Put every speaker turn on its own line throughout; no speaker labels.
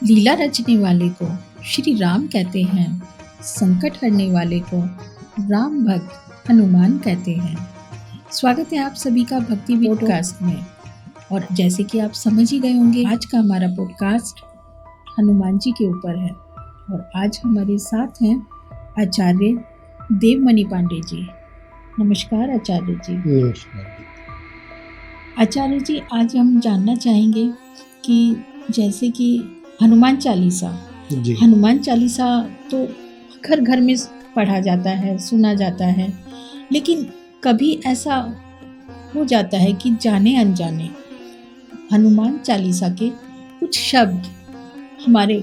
लीला रचने वाले को श्री राम कहते हैं, संकट हरने वाले को राम भक्त हनुमान कहते हैं। स्वागत है आप सभी का भक्ति पॉडकास्ट में। और जैसे कि आप समझ ही गए होंगे, आज का हमारा पॉडकास्ट हनुमान जी के ऊपर है। और आज हमारे साथ हैं आचार्य देवमणि पांडे जी। नमस्कार आचार्य जी।
नमस्कार।
आचार्य जी, आज हम जानना चाहेंगे कि जैसे कि हनुमान चालीसा तो घर घर में पढ़ा जाता है, सुना जाता है, लेकिन कभी ऐसा हो जाता है कि जाने अनजाने हनुमान चालीसा के कुछ शब्द हमारे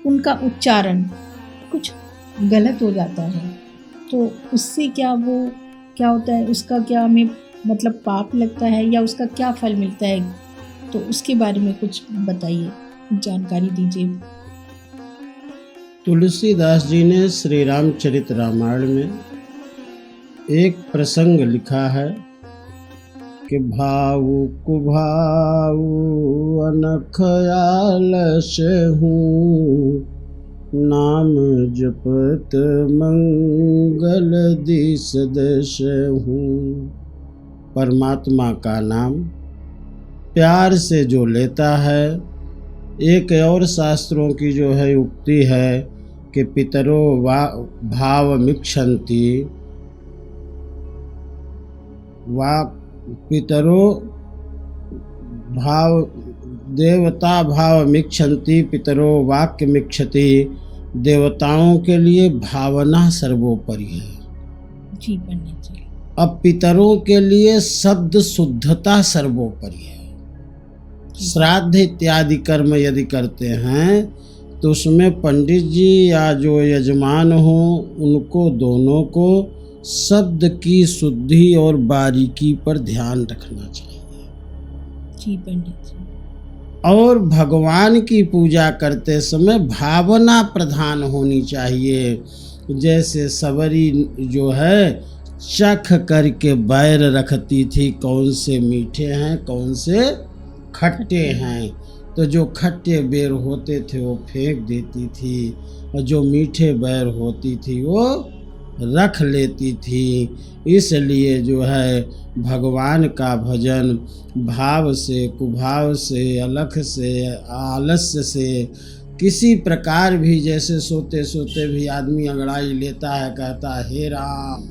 उनका उच्चारण कुछ गलत हो जाता है, तो उससे क्या होता है, उसका क्या हमें मतलब पाप लगता है या उसका क्या फल मिलता है? तो उसके बारे में कुछ बताइए, जानकारी दीजिए।
तुलसीदास जी ने श्री रामचरित रामायण में एक प्रसंग लिखा है कि भावु कुभावु अनख आलस हूँ, नाम जपत मंगल दिस दश हूँ। परमात्मा का नाम प्यार से जो लेता है, एक और शास्त्रों की जो है उक्ति है कि पितरो भावमिक्षन्ति देवता भावमिक्षन्ति पितरो वाक्यमिक्षति। देवताओं के लिए भावना सर्वोपरि है
जी पंडित जी।
अब पितरों के लिए शब्द शुद्धता सर्वोपरि है। श्राद्ध इत्यादि कर्म यदि करते हैं तो उसमें पंडित जी या जो यजमान हो, उनको दोनों को शब्द की शुद्धि और बारीकी पर ध्यान रखना चाहिए
जी पंडित जी।
और भगवान की पूजा करते समय भावना प्रधान होनी चाहिए। जैसे सबरी जो है चख करके बैर रखती थी, कौन से मीठे हैं कौन से खट्टे हैं, तो जो खट्टे बेर होते थे वो फेंक देती थी और जो मीठे बेर होती थी वो रख लेती थी। इसलिए जो है भगवान का भजन भाव से, कुभाव से, अलख से, आलस्य से, किसी प्रकार भी, जैसे सोते सोते भी आदमी अंगड़ाई लेता है, कहता है हे राम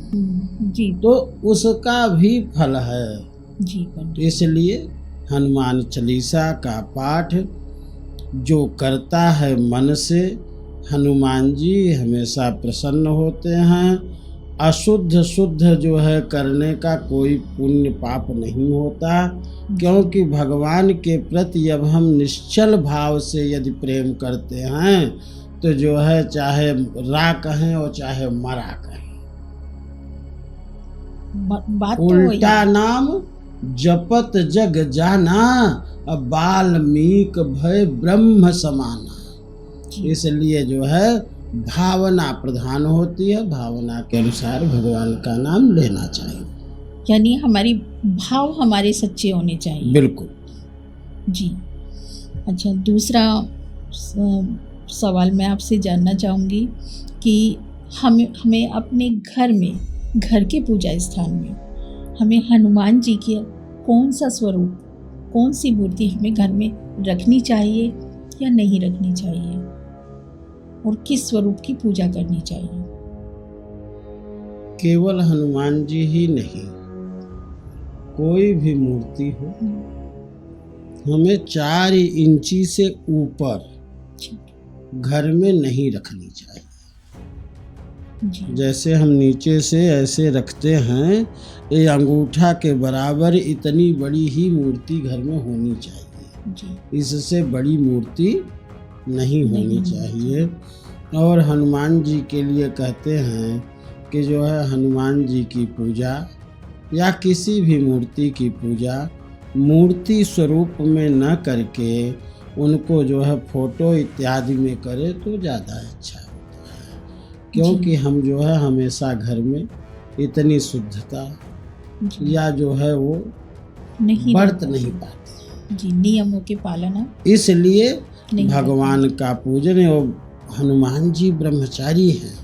जी,
तो उसका भी फल है
जी।
इसलिए हनुमान चालीसा का पाठ जो करता है मन से, हनुमान जी हमेशा प्रसन्न होते हैं। अशुद्ध शुद्ध जो है करने का कोई पुण्य पाप नहीं होता, क्योंकि भगवान के प्रति अब हम निश्चल भाव से यदि प्रेम करते हैं तो जो है चाहे रा कहें और चाहे मरा कहें,
बात
उल्टा नाम जपत जग जाना, बाल्मीक भय ब्रह्म समाना। इसलिए जो है भावना प्रधान होती है, भावना के अनुसार भगवान का नाम लेना चाहिए।
यानी हमारी भाव हमारे सच्चे होने चाहिए।
बिल्कुल
जी। अच्छा, दूसरा सवाल मैं आपसे जानना चाहूँगी कि हमें अपने घर में, घर के पूजा स्थान में हमें हनुमान जी की कौन सा स्वरूप, कौन सी मूर्ति हमें घर में रखनी चाहिए या नहीं रखनी चाहिए, और किस स्वरूप की पूजा करनी चाहिए?
केवल हनुमान जी ही नहीं, कोई भी मूर्ति हो हमें 4 इंची से ऊपर घर में नहीं रखनी चाहिए। जैसे हम नीचे से ऐसे रखते हैं, ये अंगूठा के बराबर इतनी बड़ी ही मूर्ति घर में होनी चाहिए, इससे बड़ी मूर्ति नहीं होनी चाहिए। और हनुमान जी के लिए कहते हैं कि जो है हनुमान जी की पूजा या किसी भी मूर्ति की पूजा मूर्ति स्वरूप में न करके उनको जो है फोटो इत्यादि में करे तो ज़्यादा अच्छा होता है, क्योंकि हम जो है हमेशा घर में इतनी शुद्धता या जो है वो बरत नहीं पाते
जी, नियमों के पालन।
इसलिए
नहीं
भगवान का पूजन। और हनुमान जी ब्रह्मचारी हैं,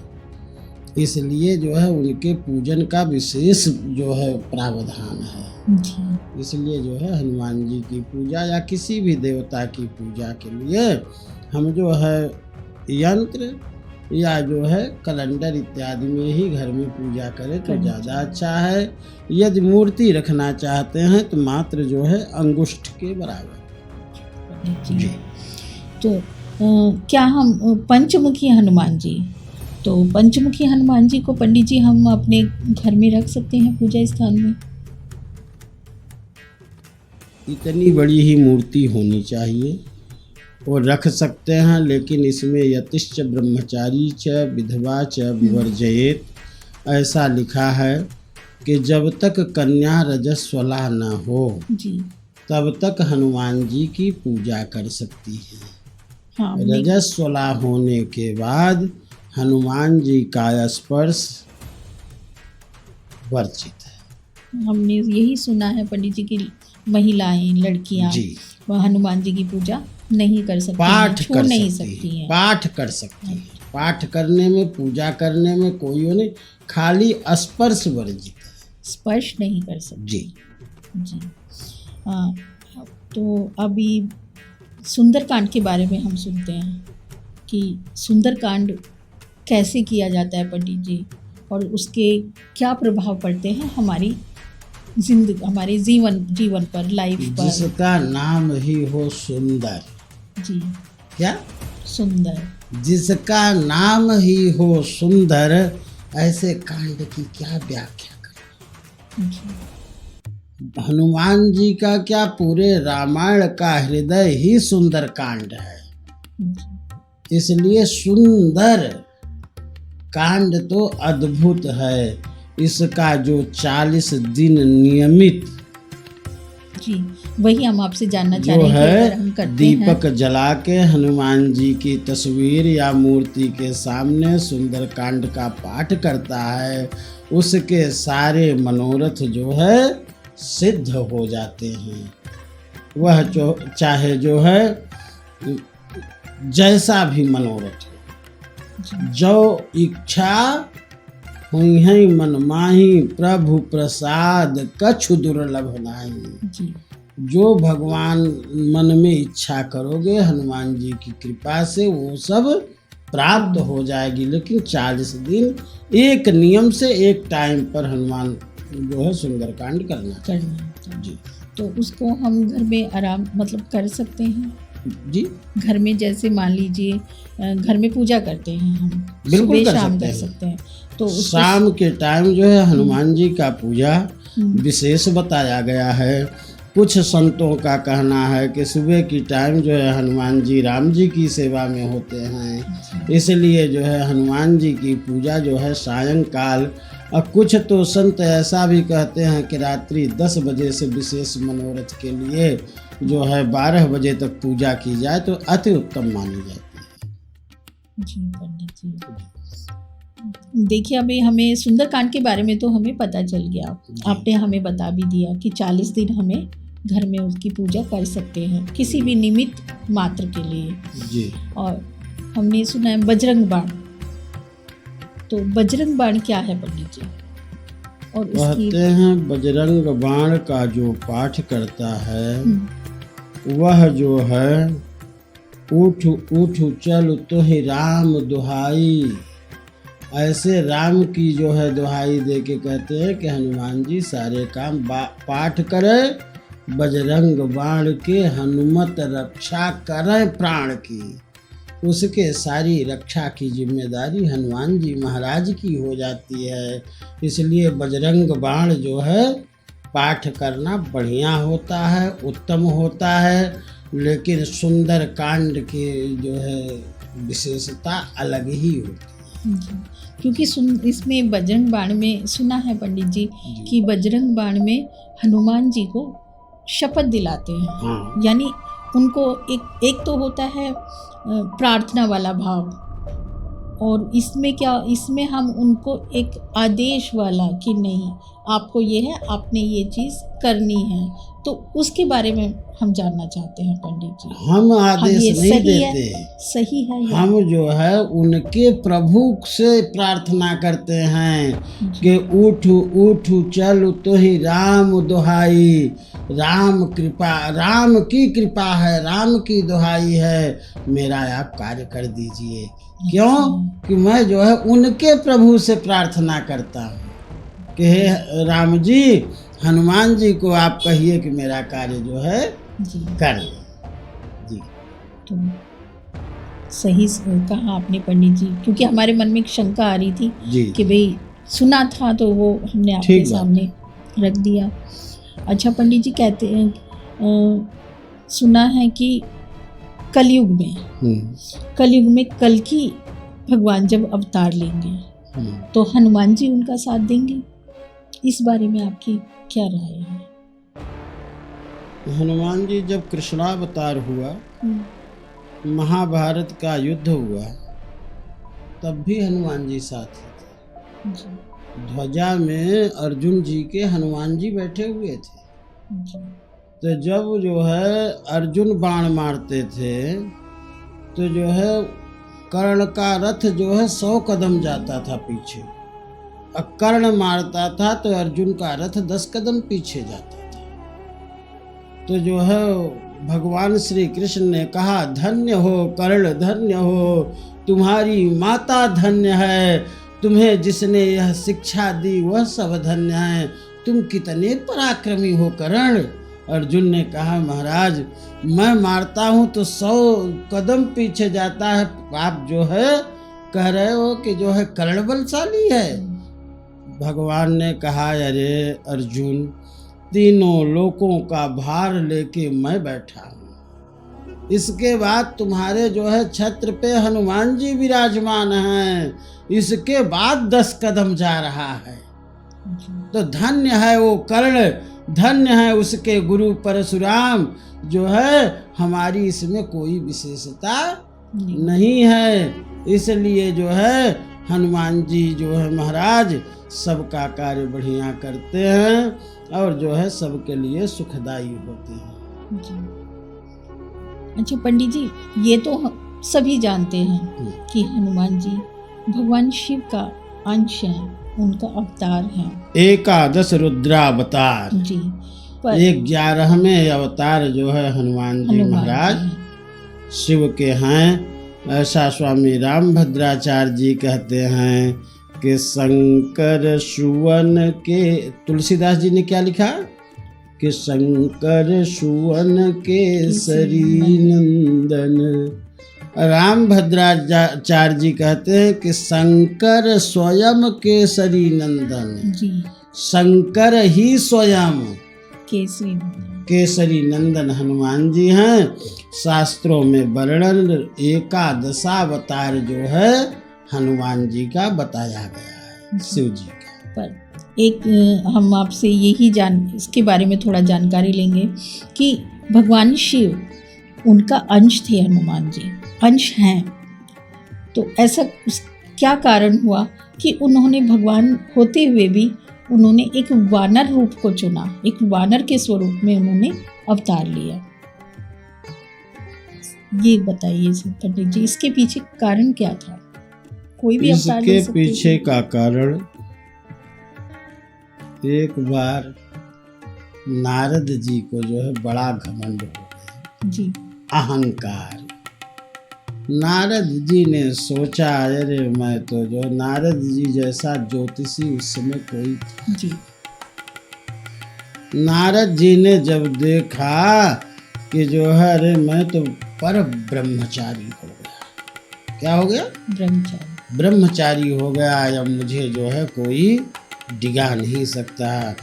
इसलिए जो है उनके पूजन का विशेष जो है प्रावधान है।
जी
इसलिए जो है हनुमान जी की पूजा या किसी भी देवता की पूजा के लिए हम जो है यंत्र या जो है कैलेंडर इत्यादि में ही घर में पूजा करें तो ज़्यादा अच्छा है। यदि मूर्ति रखना चाहते हैं तो मात्र जो है अंगुष्ठ के बराबर।
जी तो क्या हम पंचमुखी हनुमान जी, तो पंचमुखी हनुमान जी को पंडित जी हम अपने घर में रख सकते हैं पूजा स्थान में?
इतनी बड़ी ही मूर्ति होनी चाहिए और रख सकते हैं, लेकिन इसमें यतिश्च ब्रह्मचारी च विधवा च विवर्जयेत ऐसा लिखा है कि जब तक कन्या रजस्वला न हो
जी
तब तक हनुमान जी की पूजा कर सकती है।
हाँ
रजस्वला होने के बाद हनुमान जी का स्पर्श वर्जित है।
हमने यही सुना है पंडित जी की महिलाएं लड़कियां
जी
वह हनुमान जी की पूजा नहीं कर सकती,
पाठ
छू
कर
नहीं
सकती
सकती
है,
हैं।
पाठ कर सकती है। पाठ करने में पूजा करने में कोई वो नहीं, खाली स्पर्श वर्जित है।
स्पर्श नहीं कर सकती।
जी
जी तो अभी सुंदरकांड के बारे में हम सुनते हैं कि सुंदरकांड कैसे किया जाता है पंडित जी, और उसके क्या प्रभाव पड़ते हैं हमारी जिंदगी, हमारे जीवन पर, लाइफ पर।
जिसका नाम ही हो सुंदर।
जी
क्या?
सुंदर।
जिसका नाम ही हो सुंदर, ऐसे कांड की क्या व्याख्या करें।
जी
हनुमान जी का क्या, पूरे रामायण का हृदय ही सुंदर कांड है।
जी
इसलिए सुंदर कांड तो अद्भुत है। इसका जो 40 दिन नियमित
जी वही हम आपसे जानना चाह
जो
रहे हैं कि अगर
है
हम करते
दीपक
हैं
जला के हनुमान जी की तस्वीर या मूर्ति के सामने सुंदर कांड का पाठ करता है, उसके सारे मनोरथ जो है सिद्ध हो जाते हैं। वह जो चाहे जो है जैसा भी मनोरथ हो, जो इच्छा हुई है मन माही, प्रभु प्रसाद कछु दुर्लभ नाही।
जी
जो भगवान मन में इच्छा करोगे हनुमान जी की कृपा से वो सब प्राप्त हो जाएगी। लेकिन 40 दिन एक नियम से एक टाइम पर हनुमान जो है सुंदरकांड करना चाहिए। जी
तो उसको हम घर में आराम मतलब कर सकते हैं।
जी
घर में जैसे मान लीजिए घर में पूजा करते हैं हम,
बिल्कुल
सुबह
कर
शाम
सकते
कर
हैं।
सकते हैं। तो उसको
शाम के टाइम जो है हनुमान जी का पूजा विशेष बताया गया है। कुछ संतों का कहना है कि सुबह की टाइम जो है हनुमान जी राम जी की सेवा में होते हैं, इसलिए जो है हनुमान जी की पूजा जो है सायंकाल। और कुछ तो संत ऐसा भी कहते हैं कि रात्रि 10 बजे से विशेष मनोरथ के लिए जो है 12 बजे तक पूजा की जाए तो अति उत्तम मानी जाती है।
जी पंडित जी देखिए, अभी हमें सुंदरकांड के बारे में तो हमें पता चल गया, आपने हमें बता भी दिया कि 40 दिन हमें घर में उसकी पूजा कर सकते हैं किसी भी निमित्त मात्र के लिए।
जी
और हमने सुना है बजरंग बाण, तो बजरंग बाण क्या है पंडित जी? और उसकी
कहते हैं बजरंग बाण का जो पाठ करता है वह जो है उठ उठ चल तो ही राम दुहाई, ऐसे राम की जो है दुहाई दे के कहते हैं कि हनुमान जी सारे काम पाठ करें, बजरंग बाण के हनुमत रक्षा करें प्राण की। उसके सारी रक्षा की जिम्मेदारी हनुमान जी महाराज की हो जाती है। इसलिए बजरंग बाण जो है पाठ करना बढ़िया होता है, उत्तम होता है। लेकिन सुंदर कांड की जो है विशेषता अलग ही होती है।
क्योंकि इसमें बजरंग बाण में सुना है पंडित जी कि बजरंग बाण में हनुमान जी को शपथ दिलाते हैं।
हाँ।
यानी उनको एक तो होता है प्रार्थना वाला भाव, और इसमें क्या, इसमें हम उनको एक आदेश वाला कि नहीं आपको ये है, आपने ये चीज़ करनी है। तो उसके बारे में हम जानना चाहते हैं पंडित जी।
हम आदेश
ये
नहीं
सही है?
देते,
सही है ये?
हम जो है उनके प्रभु से प्रार्थना करते हैं कि उठ उठ चल तो ही राम दुहाई, राम कृपा, राम की कृपा है, राम की दुहाई है, मेरा आप कार्य कर दीजिए। क्यों कि मैं जो है उनके प्रभु से प्रार्थना करता हूँ कि हे राम जी, हनुमान जी को आप कहिए कि मेरा कार्य जो है
जी
कर जी।
तो सही कहा आपने पंडित जी, क्योंकि हमारे मन में एक शंका आ रही थी
जी
कि भाई सुना था तो वो हमने आपके
ठीक बात।
सामने रख दिया। अच्छा पंडित जी, कहते हैं सुना है कि कलयुग में कल्कि भगवान जब अवतार लेंगे तो हनुमान जी उनका साथ देंगे। इस बारे में आपकी क्या राय है?
हनुमान जी जब कृष्णावतार हुआ, महाभारत का युद्ध हुआ, तब भी हनुमान जी साथ थे। ध्वजा में अर्जुन जी के हनुमान जी बैठे हुए थे। तो जब जो है अर्जुन बाण मारते थे तो जो है कर्ण का रथ जो है 100 कदम जाता था पीछे, और कर्ण मारता था तो अर्जुन का रथ 10 कदम पीछे जाता था। तो जो है भगवान श्री कृष्ण ने कहा, धन्य हो कर्ण, धन्य हो, तुम्हारी माता धन्य है, तुम्हें जिसने यह शिक्षा दी वह सब धन्य है, तुम कितने पराक्रमी हो कर्ण। अर्जुन ने कहा, महाराज मैं मारता हूँ तो 100 कदम पीछे जाता है, आप जो है कह रहे हो कि जो है कर्ण बलशाली है। भगवान ने कहा, अरे अर्जुन, तीनों लोकों का भार लेके मैं बैठा हूँ, इसके बाद तुम्हारे जो है छत्र पे हनुमान जी विराजमान हैं, इसके बाद 10 कदम जा रहा है। तो धन्य है वो कर्ण, धन्य है उसके गुरु परशुराम, जो है हमारी इसमें कोई विशेषता नहीं है। इसलिए जो है हनुमान जी जो है महाराज सबका कार्य बढ़िया करते हैं और जो है सबके लिए सुखदायी होते हैं
जी। अच्छा पंडित जी, ये तो सभी जानते हैं कि हनुमान जी भगवान शिव का अंश हैं, उनका अवतार हैं।
11 रुद्रावतार
जी, पर
11वें अवतार जो है हनुमान जी महाराज शिव के हैं। ऐसा स्वामी रामभद्राचार्य जी कहते हैं कि शंकर सुवन के, तुलसीदास जी ने क्या लिखा कि शंकर सुवन केसरी नंदन, रामभद्राचार्य जी कहते हैं कि शंकर स्वयं केसरी नंदन जी, शंकर ही स्वयं केसरी नंदन हनुमान जी हैं। शास्त्रों में वर्णन 11 जो है हनुमान जी का बताया गया है, शिव जी का।
पर एक हम आपसे यही इसके बारे में थोड़ा जानकारी लेंगे कि भगवान शिव उनका अंश थे, हनुमान जी अंश हैं, तो ऐसा क्या कारण हुआ कि उन्होंने भगवान होते हुए भी उन्होंने एक वानर रूप को चुना, एक वानर के स्वरूप में उन्होंने अवतार लिया? ये बताइए पंडित जी, इसके पीछे कारण क्या था? कोई भी अवतार ले सकते?
इसके पीछे का कारण, एक बार नारद जी को जो है बड़ा घमंड हो गया जी, अहंकार। नारद जी ने सोचा, अरे मैं तो जो नारद जी जैसा ज्योतिषी उस समय कोई जी। नारद जी ने जब देखा कि जो है अरे मैं तो पर ब्रह्मचारी हो गया। क्या हो गया? ब्रह्मचारी हो गया, अब मुझे जो है कोई डिगा नहीं सकता।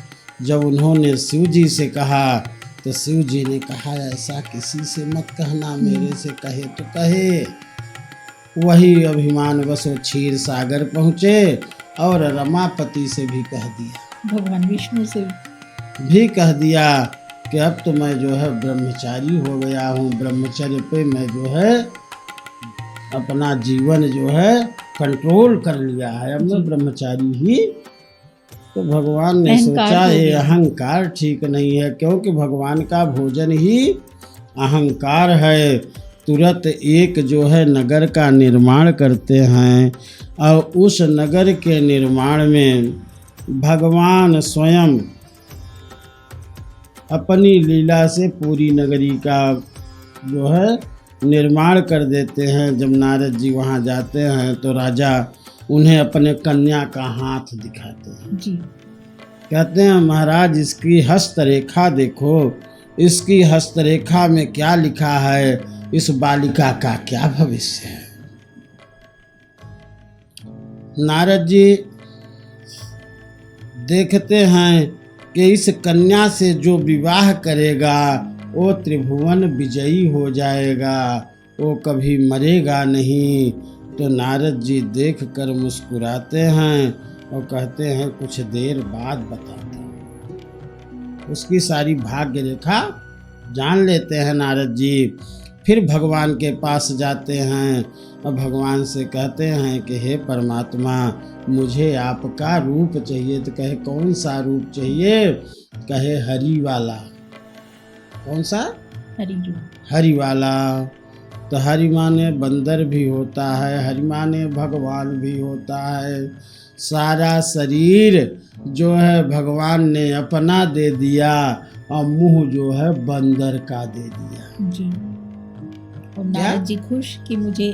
जब उन्होंने शिव जी से कहा तो शिव जी ने कहा, ऐसा किसी से मत कहना, मेरे से कहे तो कहे। वही अभिमान वश क्षीर सागर पहुँचे और रमापति से भी कह दिया,
भगवान विष्णु से
भी कह दिया कि अब तो मैं जो है ब्रह्मचारी हो गया हूँ, ब्रह्मचर्य पे मैं जो है अपना जीवन जो है कंट्रोल कर लिया है, अब मैं ब्रह्मचारी ही तो भगवान ने
अहंकार
सोचा
हो
ये
गया।
अहंकार ठीक नहीं है, क्योंकि भगवान का भोजन ही अहंकार है। तुरंत एक जो है नगर का निर्माण करते हैं और उस नगर के निर्माण में भगवान स्वयं अपनी लीला से पूरी नगरी का जो है निर्माण कर देते हैं। जब नारद जी वहाँ जाते हैं तो राजा उन्हें अपने कन्या का हाथ दिखाते हैं।
जी
कहते हैं महाराज इसकी हस्तरेखा देखो, इसकी हस्तरेखा में क्या लिखा है, इस बालिका का क्या भविष्य है। नारद जी देखते हैं कि इस कन्या से जो विवाह करेगा वो त्रिभुवन विजयी हो जाएगा, वो कभी मरेगा नहीं। तो नारद जी देखकर मुस्कुराते हैं और कहते हैं कुछ देर बाद बताते हैं। उसकी सारी भाग्य रेखा जान लेते हैं नारद जी। फिर भगवान के पास जाते हैं और भगवान से कहते हैं कि हे परमात्मा मुझे आपका रूप चाहिए। तो कहे कौन सा रूप चाहिए? कहे हरि वाला। कौन सा?
हरि रूप।
हरि वाला। तो हरि माने बंदर भी होता है, हरि माने भगवान भी होता है। सारा शरीर जो है भगवान ने अपना दे दिया और मुंह जो है बंदर का दे दिया।
जी और नारद जी खुश कि मुझे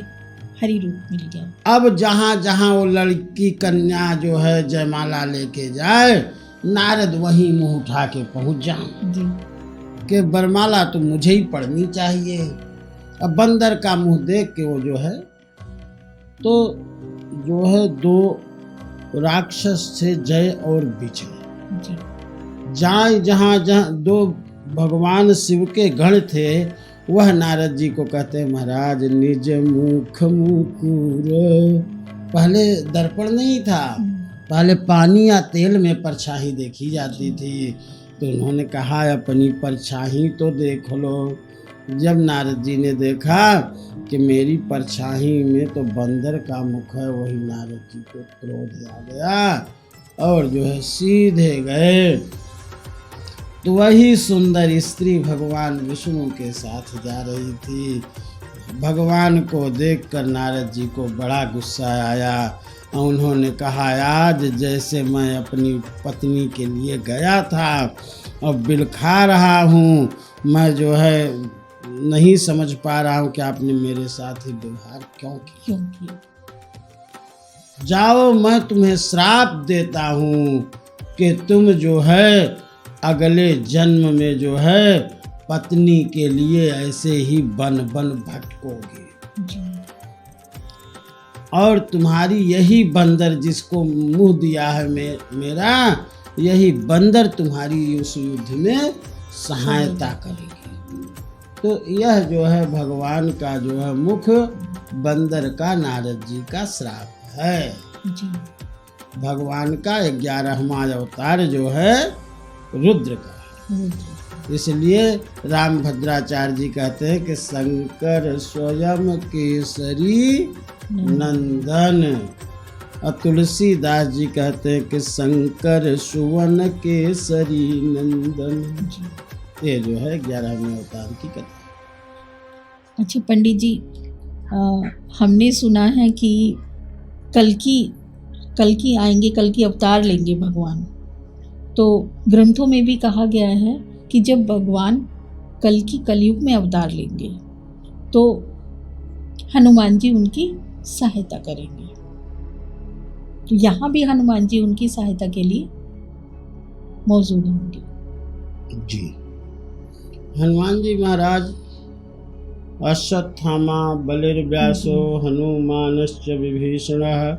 हरि रूप मिल गया।
अब जहाँ जहाँ वो लड़की कन्या जो है जयमाला लेके जाए, नारद वहीं मुंह उठा के पहुंच जाए
जी
कि बरमाला तो मुझे ही पढ़नी चाहिए। अब बंदर का मुंह देख के वो जो है तो जो है दो राक्षस से जय और विजय
जी
जाए। जहाँ जहाँ दो भगवान शिव के गण थे वह नारद जी को कहते महाराज निज मुख मुकुर। पहले दर्पण नहीं था, पहले पानी या तेल में परछाई देखी जाती थी। तो उन्होंने कहा अपनी परछाई तो देख लो। जब नारद जी ने देखा कि मेरी परछाई में तो बंदर का मुख है, वही नारद जी को क्रोध आ गया और जो है सीधे गए। तो वही सुंदर स्त्री भगवान विष्णु के साथ जा रही थी। भगवान को देखकर नारद जी को बड़ा गुस्सा आया और उन्होंने कहा आज जैसे मैं अपनी पत्नी के लिए गया था और बिलखा रहा हूँ, मैं जो है नहीं समझ पा रहा हूँ कि आपने मेरे साथ ही व्यवहार क्यों किया। जाओ मैं तुम्हें श्राप देता हूँ कि तुम जो है अगले जन्म में जो है पत्नी के लिए ऐसे ही बन बन भटकोगे और तुम्हारी यही बंदर जिसको मुंह दिया है मेरा, यही बंदर तुम्हारी उस युद्ध में सहायता करेगी। तो यह जो है भगवान का जो है मुख बंदर का नारद जी का श्राप है।
जी
भगवान का 11वां अवतार जो है रुद्र का। इसलिए रामभद्राचार्य जी कहते हैं कि शंकर स्वयं केसरी नंदन, और तुलसीदास जी कहते हैं कि शंकर सुवन केसरी नंदन। ये जो है 11वें अवतार की कथा।
अच्छा पंडित जी, हमने सुना है कि कल की आएंगे, कल की अवतार लेंगे भगवान। तो ग्रंथों में भी कहा गया है कि जब भगवान कलयुग में अवतार लेंगे तो हनुमान जी उनकी सहायता करेंगे। तो यहाँ भी हनुमान जी उनकी सहायता के लिए मौजूद होंगे।
जी हनुमान जी महाराज अश्वत्थामा बलिर्व्यासो हनुमानश्च विभीषणः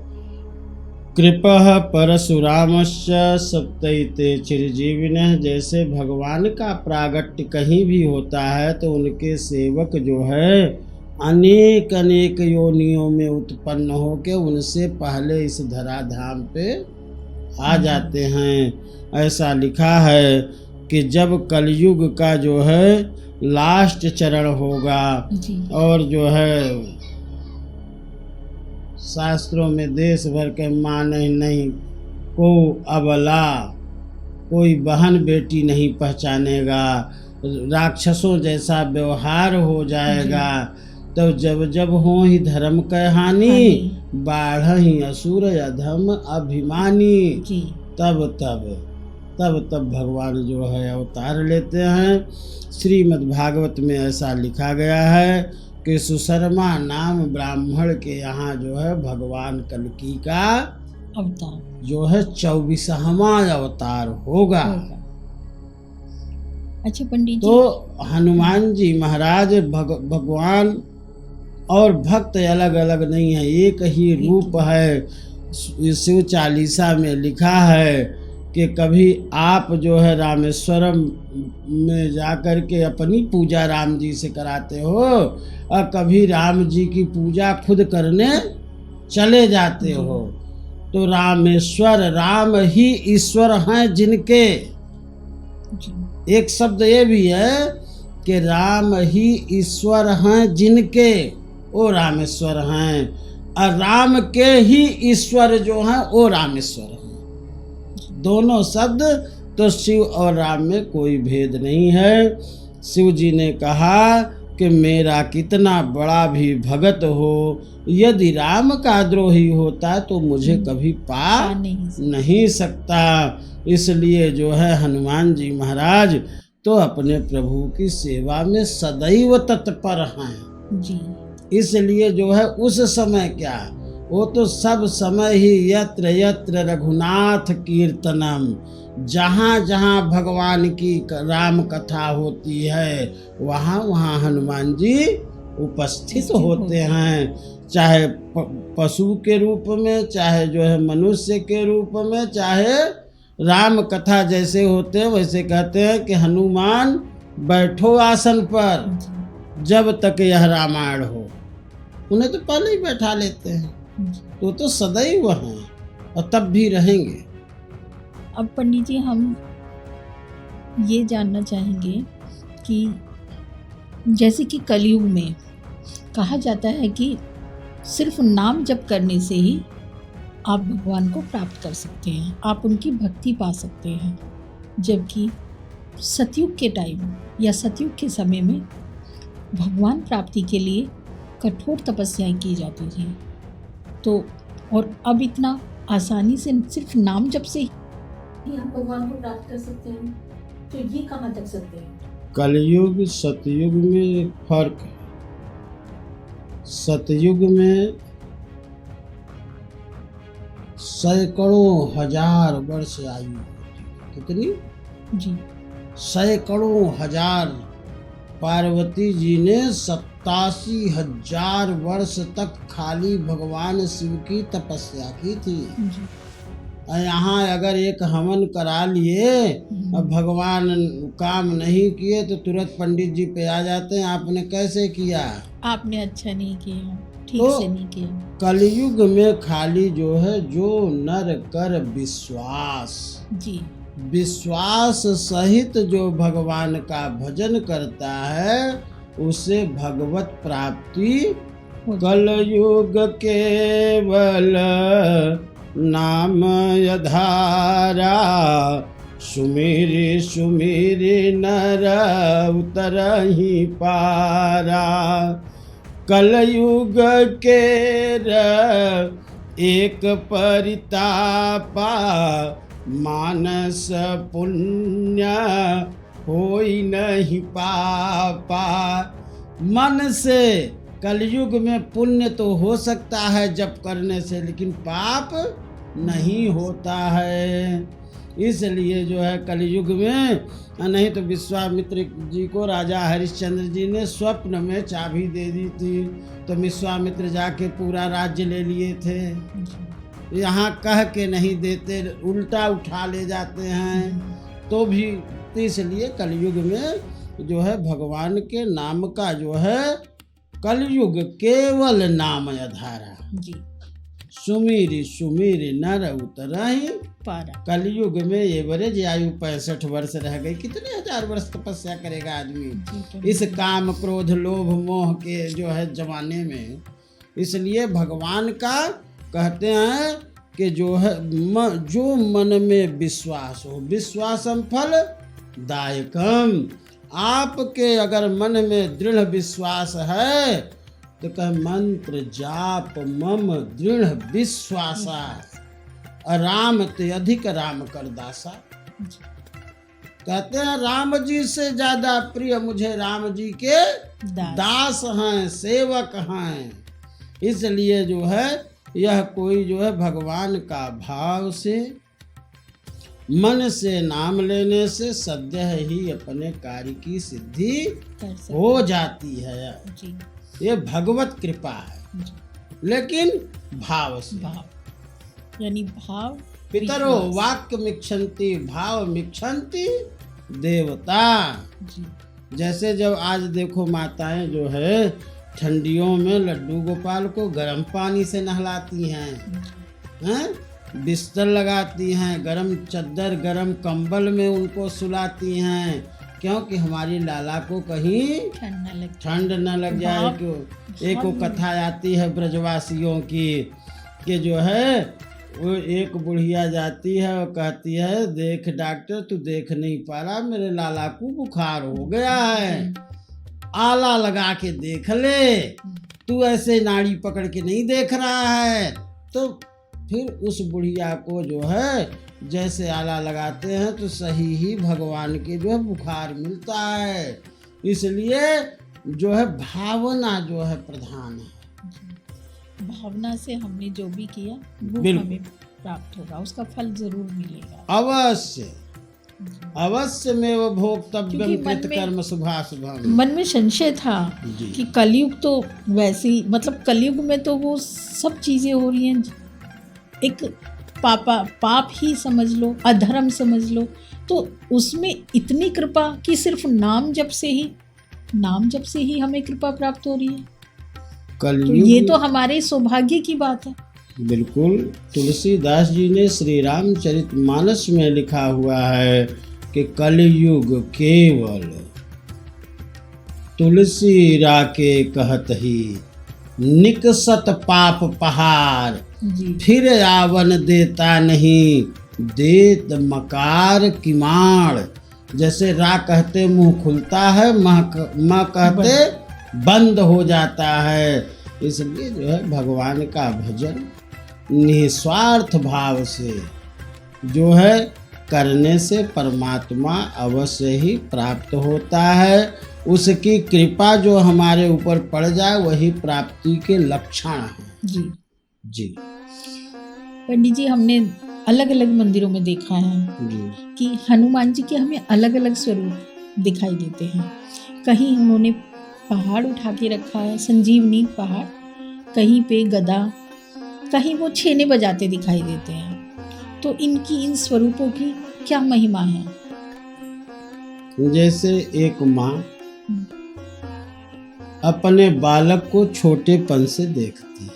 कृपः परशुरामश्च सप्तैते चिरजीविनः। जैसे भगवान का प्रागट्य कहीं भी होता है तो उनके सेवक जो है अनेक अनेक योनियों में उत्पन्न होकर उनसे पहले इस धराधाम पे आ जाते हैं। ऐसा लिखा है कि जब कलयुग का जो है लास्ट चरण होगा और जो है शास्त्रों में देश भर के माने नहीं को अबला, कोई बहन बेटी नहीं पहचानेगा, राक्षसों जैसा व्यवहार हो जाएगा। तो जब जब हो ही धर्म कहानी, बाढ़हि असुर अधम अभिमानी।
जी।
तब तब भगवान जो है अवतार लेते हैं। श्रीमद् भागवत में ऐसा लिखा गया है कि सुशर्मा नाम ब्राह्मण के यहाँ जो है भगवान कल्कि का
अवतार
जो है 24वां अवतार होगा।
अच्छा पंडित जी,
तो हनुमान जी महाराज भगवान और भक्त अलग अलग नहीं है, एक ही रूप है। शिव चालीसा में लिखा है कि कभी आप जो है रामेश्वरम में जाकर के अपनी पूजा राम जी से कराते हो और कभी राम जी की पूजा खुद करने चले जाते हो। तो रामेश्वर, राम ही ईश्वर हैं जिनके, एक शब्द ये भी है कि राम ही ईश्वर हैं जिनके, वो रामेश्वर हैं, और राम के ही ईश्वर जो हैं वो रामेश्वर हैं। दोनों शब्द, तो शिव और राम में कोई भेद नहीं है। शिव जी ने कहा कि मेरा कितना बड़ा भी भगत हो, यदि राम का द्रोही होता तो मुझे कभी पा नहीं सकता। इसलिए जो है हनुमान जी महाराज तो अपने प्रभु की सेवा में सदैव तत्पर हैं
जी।
इसलिए जो है उस समय क्या, वो तो सब समय ही यत्र यत्र रघुनाथ कीर्तनम, जहाँ जहाँ भगवान की राम कथा होती है वहाँ वहाँ हनुमान जी उपस्थित होते हैं। चाहे पशु के रूप में, चाहे जो है मनुष्य के रूप में, चाहे राम कथा जैसे होते हैं वैसे कहते हैं कि हनुमान बैठो आसन पर जब तक यह रामायण हो। उन्हें तो पहले ही बैठा लेते हैं, तो सदैव हैं और तब भी रहेंगे।
अब पंडित जी हम ये जानना चाहेंगे कि जैसे कि कलयुग में कहा जाता है कि सिर्फ नाम जप करने से ही आप भगवान को प्राप्त कर सकते हैं, आप उनकी भक्ति पा सकते हैं, जबकि सतयुग के टाइम या सतयुग के समय में भगवान प्राप्ति के लिए कठोर तपस्याएं की जाती थी। तो और अब इतना आसानी से सिर्फ नाम जप से ही हम भगवान को प्राप्त कर सकते हैं, तो ये कहाँ तक सत्य है?
कलयुग सतयुग में एक फर्क है। सतयुग में सैकड़ों हजार वर्ष आयु होती, कितनी
जी,
सैकड़ों हजार। पार्वती जी ने 87,000 वर्ष तक खाली भगवान शिव की तपस्या की थी। यहाँ अगर एक हवन करा लिए और भगवान काम नहीं किए तो तुरंत पंडित जी पे आ जाते हैं, आपने कैसे किया, आपने
अच्छा नहीं किया, ठीक
तो
से नहीं किया।
कलयुग में खाली जो है जो नर कर विश्वास
जी,
विश्वास सहित जो भगवान का भजन करता है उसे भगवत प्राप्ति। कलयुग केवल नाम यधारा, सुमिरि सुमिरि नर उतरहि पारा। कलयुग के एक परितापा, मानस पुण्य होई नहीं पापा। मन से कलयुग में पुण्य तो हो सकता है जप करने से, लेकिन पाप नहीं होता है। इसलिए जो है कलयुग में, नहीं तो विश्वामित्र जी को राजा हरिश्चंद्र जी ने स्वप्न में चाबी दे दी थी, तो विश्वामित्र जाके पूरा राज्य ले लिए थे। यहाँ कह के नहीं देते, उल्टा उठा ले जाते हैं। तो भी इसलिए कलयुग में जो है भगवान के नाम का जो है कलयुग केवल नाम आधारा
जी,
सुमिरि सुमिरि नर उतरहि
पारा।
कलयुग में एवरेज आयु 65 वर्ष रह गई। कितने हजार वर्ष तपस्या करेगा आदमी इस काम क्रोध लोभ मोह के जो है जमाने में। इसलिए भगवान का कहते हैं कि जो है जो मन में विश्वास हो, विश्वासम फल दायकम। आपके अगर मन में दृढ़ विश्वास है तो कह मंत्र जाप मम दृढ़ विश्वासा, राम ते अधिक राम कर दासा। कहते हैं राम जी से ज्यादा प्रिय मुझे राम जी के दास हैं, सेवक हैं। इसलिए जो है यह कोई जो है भगवान का भाव से मन से नाम लेने से सद्य ही अपने कार्य की सिद्धि हो जाती है।
जी।
ये भगवत कृपा है, लेकिन भाव से।
भाव यानी भाव
पितरो वाक्य मिक्षन्ति भाव मिक्षन्ति देवता।
जी।
जैसे जब आज देखो माताएं जो है ठंडियों में लड्डू गोपाल को गर्म पानी से नहलाती हैं, बिस्तर लगाती हैं, गरम चद्दर गरम कंबल में उनको सुलाती हैं, क्योंकि हमारी लाला को कहीं ठंड न लग जाए। क्यों एक वो कथा आती है ब्रजवासियों की कि जो है वो एक बुढ़िया जाती है और कहती है देख डॉक्टर तू देख नहीं पा रहा, मेरे लाला को बुखार हो गया है, आला लगा के देख ले, तू ऐसे नाड़ी पकड़ के नहीं देख रहा है। तो फिर उस बुढ़िया को जो है जैसे आला लगाते हैं तो सही ही भगवान के जो है बुखार मिलता है। इसलिए जो है भावना जो है प्रधान है।
भावना से हमने जो भी किया वो हमें प्राप्त होगा, उसका फल जरूर मिलेगा।
अवश्य अवश्य में वो भोक्तव्यम कृत कर्म शुभाशुभम।
मन में संशय था कि कलयुग तो वैसे ही, मतलब कलयुग में तो वो सब चीजें हो रही हैं, एक पाप ही समझ लो, अधर्म समझ लो, तो उसमें इतनी कृपा कि सिर्फ नाम जप से ही हमें कृपा प्राप्त हो रही है। तो ये तो हमारे सौभाग्य की बात है।
बिल्कुल। तुलसीदास जी ने श्री रामचरितमानस में लिखा हुआ है कि कलयुग केवल तुलसी राके कहत ही, निकसत पाप पहाड़, फिर आवन देता नहीं, देत मकार किमाड़। जैसे रा कहते मुंह खुलता है, माँ कहते बंद हो जाता है। इसलिए जो है भगवान का भजन निस्वार्थ भाव से जो है करने से परमात्मा अवश्य ही प्राप्त होता है। उसकी कृपा जो हमारे ऊपर पड़ जाए वही प्राप्ति के लक्षण है।
जी
जी।
पंडित जी, हमने अलग अलग मंदिरों में देखा है कि हनुमान जी के हमें अलग अलग स्वरूप दिखाई देते हैं। कहीं उन्होंने पहाड़ उठा के रखा है, संजीवनी पहाड़, कहीं पे गदा, कहीं वो छेने बजाते दिखाई देते हैं। तो इनकी इन स्वरूपों की क्या महिमा है?
जैसे एक माँ अपने बालक को छोटेपन से देखती है।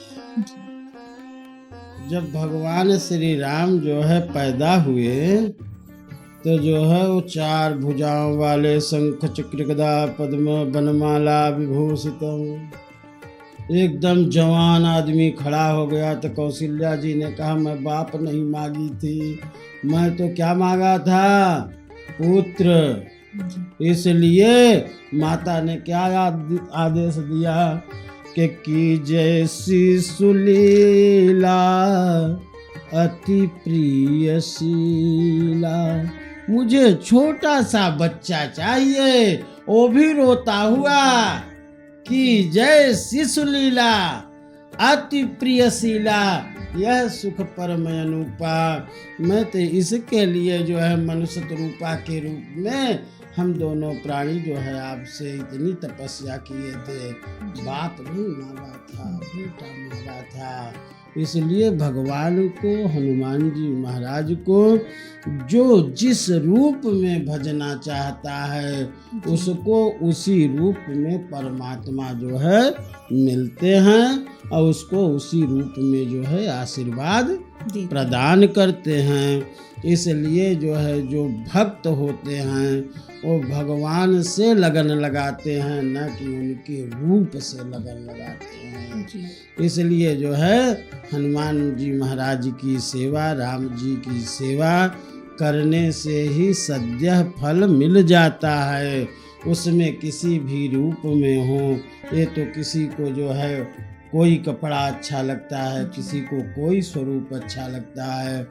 जब भगवान श्री राम जो है पैदा हुए तो जो है वो 4 भुजाओं वाले, शंख चक्र गदा पद्म वनमाला विभूषितम, एकदम जवान आदमी खड़ा हो गया। तो कौशल्या जी ने कहा मैं बाप नहीं मांगी थी, मैं तो क्या मांगा था, पुत्र। इसलिए माता ने क्या आदेश दिया कि कीजय सुलीला अति प्रियशीला, मुझे छोटा सा बच्चा चाहिए, वो भी रोता हुआ, कि जय शिशुलीला अति प्रियशीला, यह सुख परम अनुपा। मैं तो इसके लिए जो है मनुष्य रूपा के रूप में हम दोनों प्राणी जो है आपसे इतनी तपस्या किए थे, बाप नहीं मांगा था, बेटा मांगा था। इसलिए भगवान को, हनुमान जी महाराज को जो जिस रूप में भजना चाहता है उसको उसी रूप में परमात्मा जो है मिलते हैं और उसको उसी रूप में जो है आशीर्वाद
जी
प्रदान करते हैं। इसलिए जो है जो भक्त होते हैं वो भगवान से लगन लगाते हैं, न कि उनके रूप से लगन लगाते हैं।
जी
इसलिए जो है हनुमान जी महाराज की सेवा, राम जी की सेवा करने से ही सद्यः फल मिल जाता है। उसमें किसी भी रूप में हो, ये तो किसी को जो है कोई कपड़ा अच्छा लगता है, किसी को कोई स्वरूप अच्छा लगता है।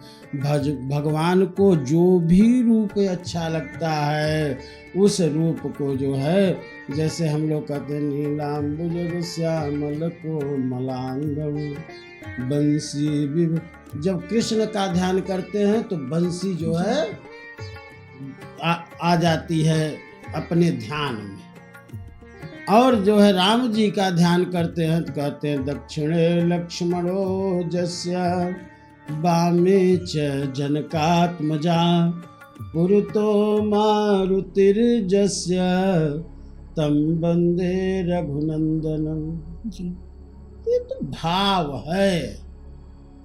भगवान को जो भी रूप अच्छा लगता है उस रूप को जो है, जैसे हम लोग कहते हैं नीलाम्बुज श्यामल को मलांगम बंसी जब कृष्ण का ध्यान करते हैं तो बंसी जो है आ जाती है अपने ध्यान में। और जो है राम जी का ध्यान करते हैं तो कहते हैं दक्षिणे लक्ष्मणो जस्य वामे च जनकात्मजा पुरतो मारुतिर्जस्य तम वंदे रघुनंदनम।
जी
ये तो भाव है,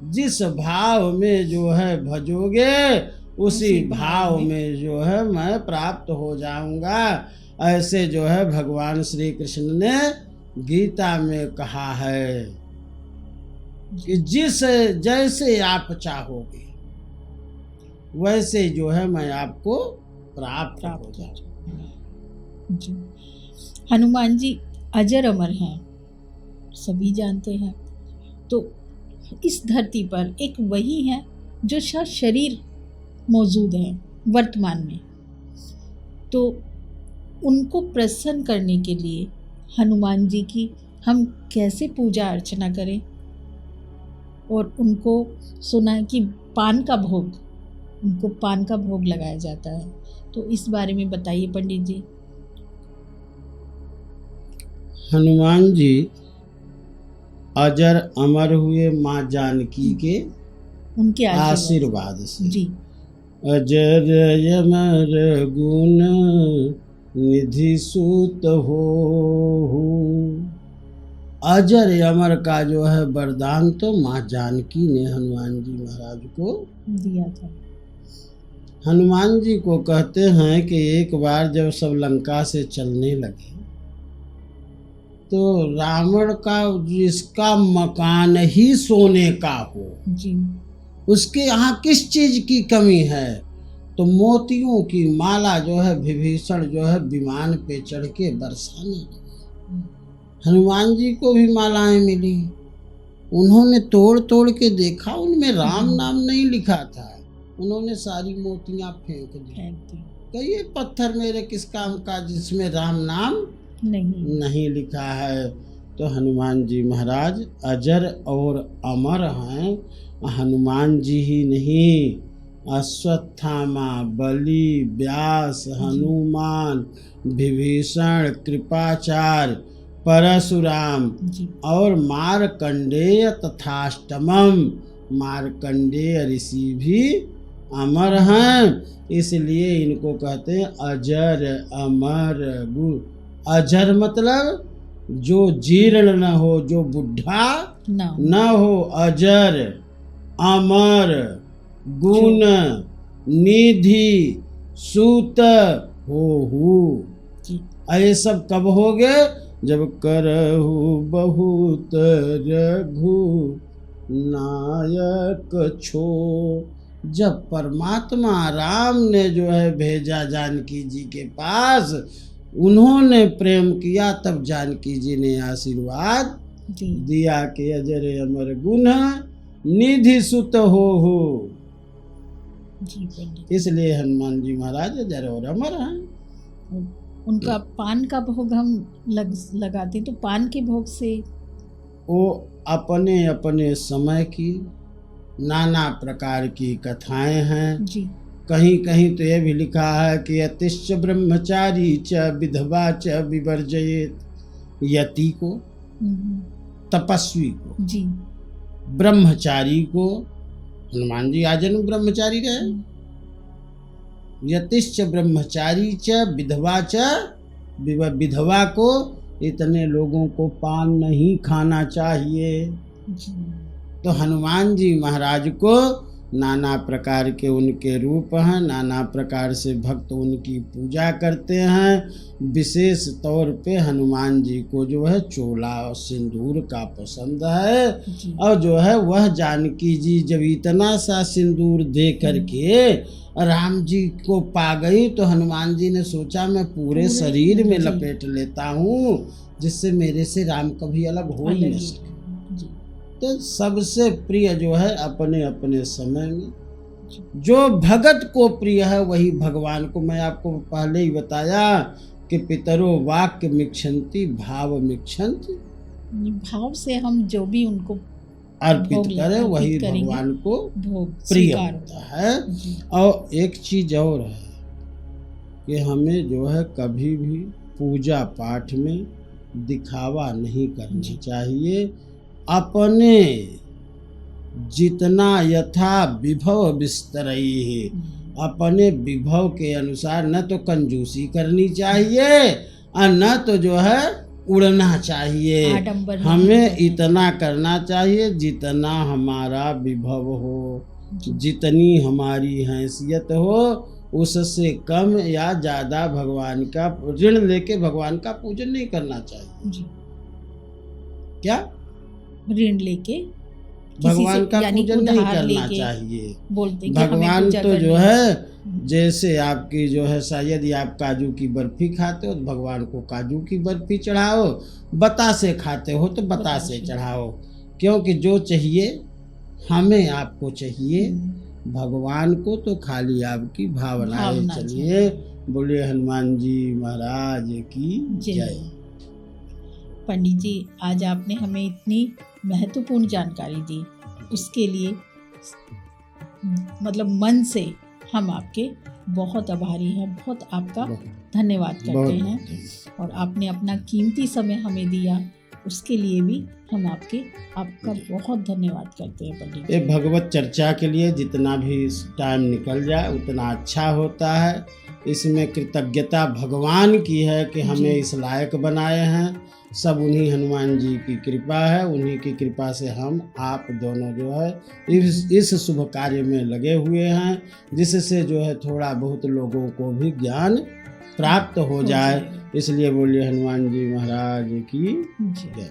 जिस भाव में जो है भजोगे उसी भाव में जो है मैं प्राप्त हो जाऊंगा। ऐसे जो है भगवान श्री कृष्ण ने गीता में कहा है कि जिस जैसे आप चाहोगे वैसे जो है मैं आपको प्राप्त हो जाऊंगा।
जी हनुमान जी अजर अमर हैं, सभी जानते हैं। तो इस धरती पर एक वही है जो शरीर मौजूद है वर्तमान में। तो उनको प्रसन्न करने के लिए हनुमान जी की हम कैसे पूजा अर्चना करें। और उनको सुना है कि पान का भोग, उनको पान का भोग लगाया जाता है। तो इस बारे में बताइए पंडित जी।
हनुमान जी अजर अमर हुए माँ जानकी के
उनके
आशीर्वाद से।
जी
अजर अमर गुण निधि सूत हो। अजर अमर का जो है वरदान तो माँ जानकी ने हनुमान जी महाराज को
दिया था।
हनुमान जी को कहते हैं कि एक बार जब सब लंका से चलने लगे तो रावण का जिसका मकान ही सोने का हो
जी
उसके यहाँ किस चीज की कमी है, तो मोतियों की माला जो है विभीषण जो है विमान पे चढ़ के बरसाने लगे। हनुमान जी को भी मालाएं मिली, उन्होंने तोड़ तोड़ के देखा, उनमें राम नाम नहीं लिखा था। उन्होंने सारी मोतियां फेंक दी कि ये पत्थर मेरे किस काम का जिसमें राम नाम नहीं लिखा है। तो हनुमान जी महाराज अजर और अमर हैं। हनुमान जी ही नहीं, अश्वत्थामा, बलि, व्यास, हनुमान, विभीषण, कृपाचार्य, परशुराम और मार्कंडेय तथाष्टमम, मार्कंडेय ऋषि भी अमर हैं। इसलिए इनको कहते हैं अजर अमर गुण। अजर मतलब जो जीर्ण न हो, जो बुढ़ा न हो। अजर अमर गुण निधि सूत हो। ये सब कब हो गए, जब करहु बहुत रघु नायक छो। जब परमात्मा राम ने जो है भेजा जानकी जी के पास, उन्होंने प्रेम किया, तब जानकी जी ने आशीर्वाद दिया कि अजर अमर गुण निधि सुत हो। इसलिए हनुमान जी महाराज अजर और अमर हैं।
उनका पान का भोग हम लगाते, तो पान के भोग से
वो अपने अपने समय की नाना प्रकार की कथाएं हैं
जी।
कहीं कहीं तो यह भी लिखा है कि यतिश्च ब्रह्मचारी च विधवा च विवर्जयेत। यति को, तपस्वी को
जी,
ब्रह्मचारी को, हनुमान जी आजन्म ब्रह्मचारी रहे। यतिश्च ब्रह्मचारी च विधवा च विधवा को, इतने लोगों को पान नहीं खाना चाहिए। तो हनुमान जी महाराज को नाना प्रकार के उनके रूप हैं, नाना प्रकार से भक्त उनकी पूजा करते हैं। विशेष तौर पे हनुमान जी को जो है चोला और सिंदूर का पसंद है।
जी।
और जो है वह जानकी जी जब इतना सा सिंदूर दे करके राम जी को पा गई तो हनुमान जी ने सोचा मैं पूरे शरीर में
जी।
लपेट लेता हूँ जिससे मेरे से राम कभी अलग हो ही
अलग
न
ही।
सके।
जी।
तो सबसे प्रिय जो है अपने अपने समय में जो भगत को प्रिय है वही भगवान को। मैं आपको पहले ही बताया कि पितरो वाक्य मिक्षन्ति भाव मिक्षन्ति,
भाव से हम जो भी उनको
अर्पित
भोग
करें
अर्पित
वही
करेंगे,
भगवान को
भोग
प्रिय
स्वीकार
होता है।
जी।
और एक चीज और है कि हमें जो है कभी भी पूजा पाठ में दिखावा नहीं करना
जी।
चाहिए। अपने जितना यथा विभव विस्तरई है, अपने विभव के अनुसार न तो कंजूसी करनी चाहिए और न तो जो है उड़ना चाहिए।
आडंबर नहीं
हमें
करना
इतना करना चाहिए जितना हमारा विभव हो,
जी।
जितनी हमारी हैसियत हो, उससे कम या ज़्यादा भगवान का ऋण लेके भगवान का पूजन नहीं करना चाहिए।
जी।
क्या
ऋण लेके
भगवान का
यानी
पूजन नहीं
उधार
करना
लेके
चाहिए।
बोलते हैं कि हमें
भगवान
पूजा
तो जो
करनी
है जैसे आपकी जो है शायद आप काजू की बर्फी खाते हो तो भगवान को काजू की बर्फी चढ़ाओ, बतासे खाते हो तो बतासे
बतासे।
चढ़ाओ, क्योंकि जो चाहिए हमें आपको चाहिए, भगवान को तो खाली आपकी भावनाएं
भावना
चलिए। बोलिए हनुमान जी महाराज की जय।
पंडित जी, आज आपने हमें इतनी महत्वपूर्ण जानकारी दी, उसके लिए मतलब मन से हम आपके बहुत आभारी हैं, बहुत आपका धन्यवाद करते हैं। और आपने अपना कीमती समय हमें दिया, उसके लिए भी हम आपका बहुत धन्यवाद करते हैं पंडित जी।
ये भगवत चर्चा के लिए जितना भी टाइम निकल जाए उतना अच्छा होता है। इसमें कृतज्ञता भगवान की है कि हमें इस लायक बनाए हैं। सब उन्हीं हनुमान जी की कृपा है, उन्हीं की कृपा से हम आप दोनों जो है इस शुभ कार्य में लगे हुए हैं, जिससे जो है थोड़ा बहुत लोगों को भी ज्ञान प्राप्त हो जाए। इसलिए बोलिए हनुमान जी महाराज की जय।